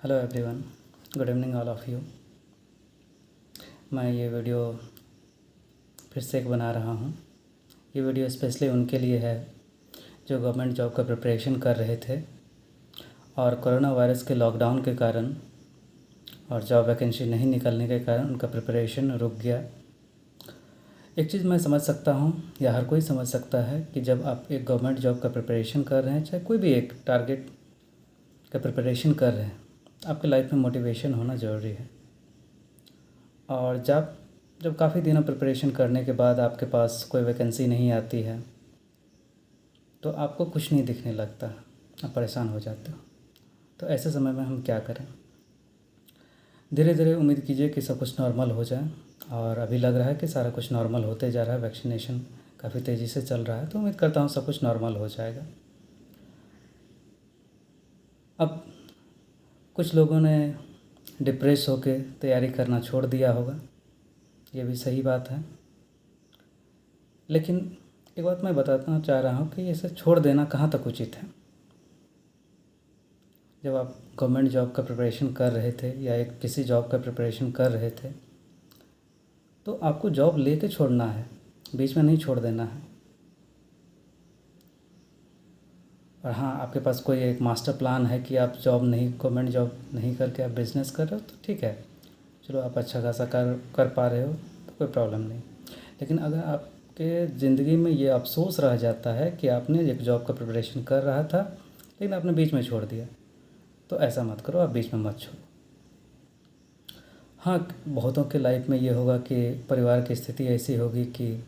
Hello everyone, good evening all of you. मैं ये video फिर से एक बना रहा हूँ। ये वीडियो स्पेशली उनके लिए है जो गवर्नमेंट जॉब का प्रिपरेशन कर रहे थे और कोरोना वायरस के लॉकडाउन के कारण और जॉब वैकेंसी नहीं निकलने के कारण उनका प्रिपरेशन रुक गया। एक चीज़ मैं समझ सकता हूँ या हर कोई समझ सकता है कि जब आप एक गवर्नमेंट जॉब का प्रिपरेशन कर रहे हैं, चाहे कोई भी एक टारगेट का प्रिपरेशन कर रहे हैं, आपके लाइफ में मोटिवेशन होना ज़रूरी है। और जब काफ़ी दिनों प्रिपरेशन करने के बाद आपके पास कोई वैकेंसी नहीं आती है तो आपको कुछ नहीं दिखने लगता, आप परेशान हो जाते हो। तो ऐसे समय में हम क्या करें? धीरे धीरे उम्मीद कीजिए कि सब कुछ नॉर्मल हो जाए, और अभी लग रहा है कि सारा कुछ नॉर्मल होते जा रहा है। वैक्सीनेशन काफ़ी तेज़ी से चल रहा है, तो उम्मीद करता हूँ सब कुछ नॉर्मल हो जाएगा। अब कुछ लोगों ने डिप्रेस होकर तैयारी करना छोड़ दिया होगा, ये भी सही बात है। लेकिन एक बात मैं बताना चाह रहा हूँ कि इसे छोड़ देना कहाँ तक उचित है। जब आप गवर्नमेंट जॉब का प्रिपरेशन कर रहे थे या एक किसी जॉब का प्रिपरेशन कर रहे थे तो आपको जॉब लेके छोड़ना है, बीच में नहीं छोड़ देना है। और हाँ, आपके पास कोई एक मास्टर प्लान है कि आप गवर्नमेंट जॉब नहीं करके आप बिज़नेस कर रहे हो तो ठीक है, चलो आप अच्छा खासा कर पा रहे हो तो कोई प्रॉब्लम नहीं। लेकिन अगर आपके ज़िंदगी में ये अफ़सोस रह जाता है कि आपने एक जॉब का प्रिपरेशन कर रहा था लेकिन आपने बीच में छोड़ दिया, तो ऐसा मत करो, आप बीच में मत छोड़ो। हाँ, बहुतों के लाइफ में ये होगा कि परिवार की स्थिति ऐसी होगी कि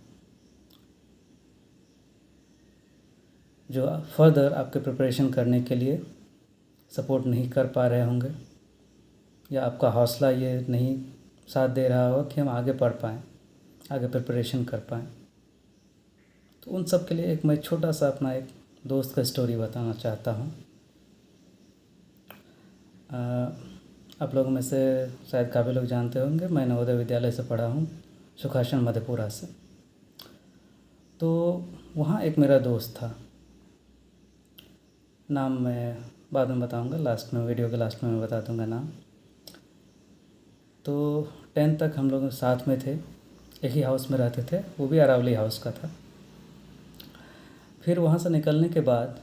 जो फर्दर आपके प्रिपरेशन करने के लिए सपोर्ट नहीं कर पा रहे होंगे, या आपका हौसला ये नहीं साथ दे रहा होगा कि हम आगे पढ़ पाएँ, आगे प्रिपरेशन कर पाएँ। तो उन सब के लिए एक मैं छोटा सा अपना एक दोस्त का स्टोरी बताना चाहता हूँ। आप लोगों में से शायद काफ़ी लोग जानते होंगे, मैं नवोदय विद्यालय से पढ़ा हूँ, सुखासन मधेपुरा से। तो वहाँ एक मेरा दोस्त था, नाम मैं बाद में बताऊँगा, लास्ट में वीडियो के लास्ट में मैं बता दूँगा नाम। तो 10th तक हम लोग साथ में थे, एक ही हाउस में रहते थे, वो भी अरावली हाउस का था। फिर वहाँ से निकलने के बाद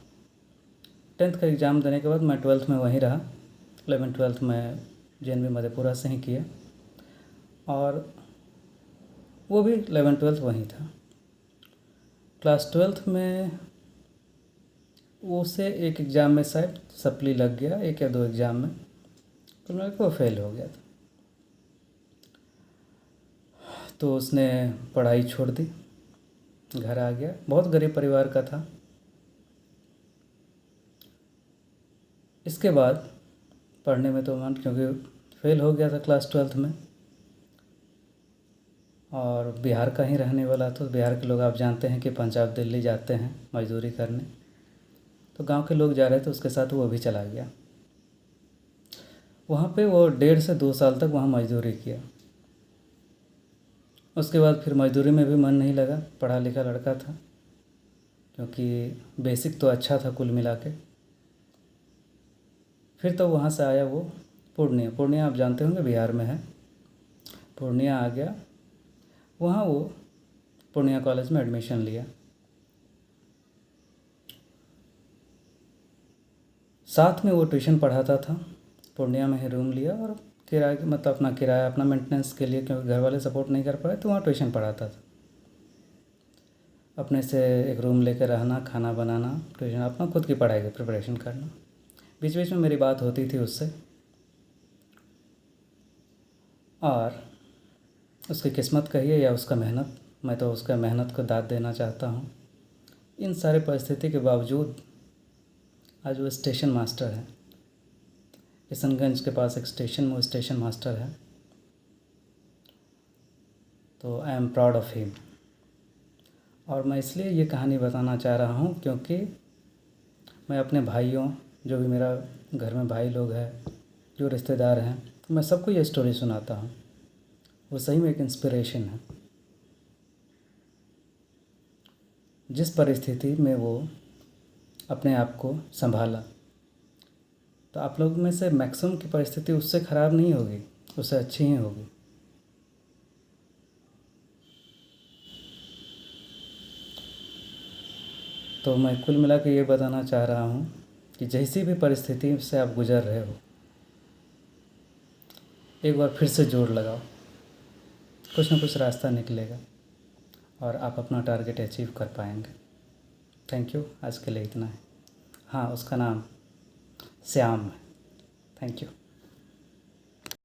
10th का एग्ज़ाम देने के बाद मैं 12th में वहीं रहा। 11th-12th मैं JNV मधेपुरा से ही किया, और वो भी 11th-12th वहीं था। क्लास 12th में उसे एक एग्ज़ाम में शायद सप्ली लग गया, एक या दो एग्ज़ाम में, तो मेरे को फेल हो गया था। तो उसने पढ़ाई छोड़ दी, घर आ गया। बहुत गरीब परिवार का था। इसके बाद पढ़ने में तो मन, क्योंकि फेल हो गया था क्लास 12th में, और बिहार का ही रहने वाला, तो बिहार के लोग आप जानते हैं कि पंजाब दिल्ली जाते हैं मज़दूरी करने, तो गांव के लोग जा रहे थे उसके साथ, वो भी चला गया। वहाँ पे वो 1.5 से 2 साल तक वहाँ मज़दूरी किया। उसके बाद फिर मज़दूरी में भी मन नहीं लगा, पढ़ा लिखा लड़का था, क्योंकि बेसिक तो अच्छा था कुल मिला के। फिर तो वहाँ से आया वो पूर्णिया आप जानते होंगे, बिहार में है। पूर्णिया आ गया, वहाँ वो पूर्णिया कॉलेज में एडमिशन लिया। साथ में वो ट्यूशन पढ़ाता था, पूर्णिया में ही रूम लिया, और किराए मतलब अपना किराया अपना मेंटेनेंस के लिए, क्योंकि घर वाले सपोर्ट नहीं कर पाए, तो वहाँ ट्यूशन पढ़ाता था। अपने से एक रूम लेकर रहना, खाना बनाना, ट्यूशन, अपना खुद की पढ़ाई की प्रिपरेशन करना। बीच बीच में मेरी बात होती थी उससे, और उसकी किस्मत कहिए या उसका मेहनत, मैं तो उसका मेहनत को दाद देना चाहता हूँ। इन सारे परिस्थिति के बावजूद आज वो स्टेशन मास्टर है। किशनगंज के पास एक स्टेशन में वो स्टेशन मास्टर है। तो I am proud of him. और मैं इसलिए ये कहानी बताना चाह रहा हूँ क्योंकि मैं अपने भाइयों, जो भी मेरा घर में भाई लोग हैं, जो रिश्तेदार हैं, मैं सबको ये स्टोरी सुनाता हूँ। वो सही में एक इंस्पिरेशन है। जिस परिस्थिति में वो अपने आप को संभाला, तो आप लोग में से मैक्सिमम की परिस्थिति उससे ख़राब नहीं होगी, उससे अच्छी ही होगी। तो मैं कुल मिला के ये बताना चाह रहा हूँ कि जैसी भी परिस्थिति से आप गुज़र रहे हो, एक बार फिर से जोर लगाओ, कुछ ना कुछ रास्ता निकलेगा और आप अपना टारगेट अचीव कर पाएंगे। थैंक यू, आज के लिए इतना है। हाँ, उसका नाम श्याम है। Thank you.